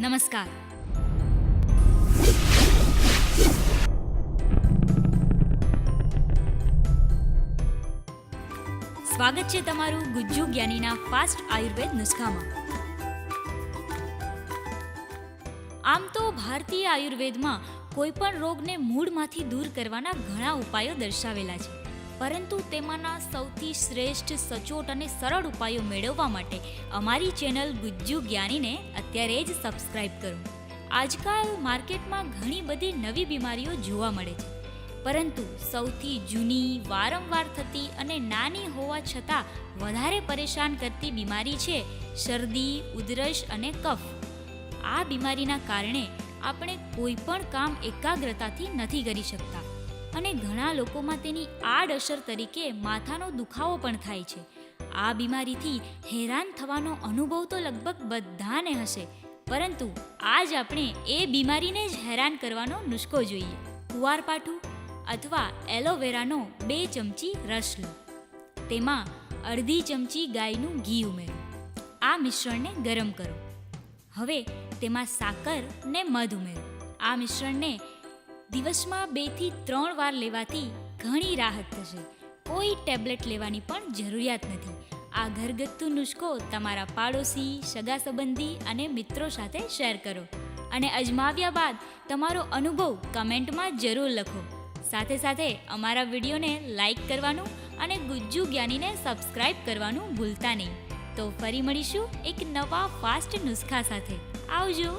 નમસ્કાર. સ્વાગત છે તમારું ગુજ્જુ જ્ઞાનીના ફાસ્ટ આયુર્વેદ નુસ્ખામાં. આમ તો ભારતીય આયુર્વેદમાં કોઈ પણ રોગને મૂળમાંથી દૂર કરવાના ઘણા ઉપાયો દર્શાવેલા છે, પરંતુ તેમાંના સૌથી શ્રેષ્ઠ, સચોટ અને સરળ ઉપાયો મેળવવા માટે અમારી ચેનલ ગુજ્જુ જ્ઞાનીને અત્યારે જ સબસ્ક્રાઇબ કરો. આજકાલ માર્કેટમાં ઘણી બધી નવી બીમારીઓ જોવા મળે છે, પરંતુ સૌથી જૂની, વારંવાર થતી અને નાની હોવા છતાં વધારે પરેશાન કરતી બીમારી છે શરદી, ઉધરસ અને કફ. આ બીમારીના કારણે આપણે કોઈ પણ કામ એકાગ્રતાથી નથી કરી શકતા અને ઘણા લોકોમાં તેની આડઅસર તરીકે માથાનો દુખાવો પણ થાય છે. આ બીમારીથી હેરાન થવાનો અનુભવ તો લગભગ બધાને હશે, પરંતુ આજ આપણે એ બીમારીને જ હેરાન કરવાનો નુસ્ખો જોઈએ. કુવારપાઠું અથવા એલોવેરાનો 2 ચમચી રસ લો. તેમાં અડધી ચમચી ગાયનું ઘી ઉમેરો. આ મિશ્રણને ગરમ કરો. હવે તેમાં સાકર ને મધ ઉમેરો. આ મિશ્રણને દિવસમાં 2 થી 3 વાર લેવાથી ઘણી રાહત થશે. કોઈ ટેબ્લેટ લેવાની પણ જરૂરિયાત નથી. આ ઘરગથ્થુ નુસ્ખો તમારા પાડોશી, સગા સંબંધી અને મિત્રો સાથે શેર કરો અને અજમાવ્યા બાદ તમારો અનુભવ કમેન્ટમાં જરૂર લખો. સાથે સાથે અમારા વિડીયોને લાઈક કરવાનું અને ગુજ્જુ જ્ઞાનીને સબસ્ક્રાઇબ કરવાનું ભૂલતા નહીં. તો ફરી મળીશું એક નવા ફાસ્ટ નુસ્ખા સાથે. આવજો.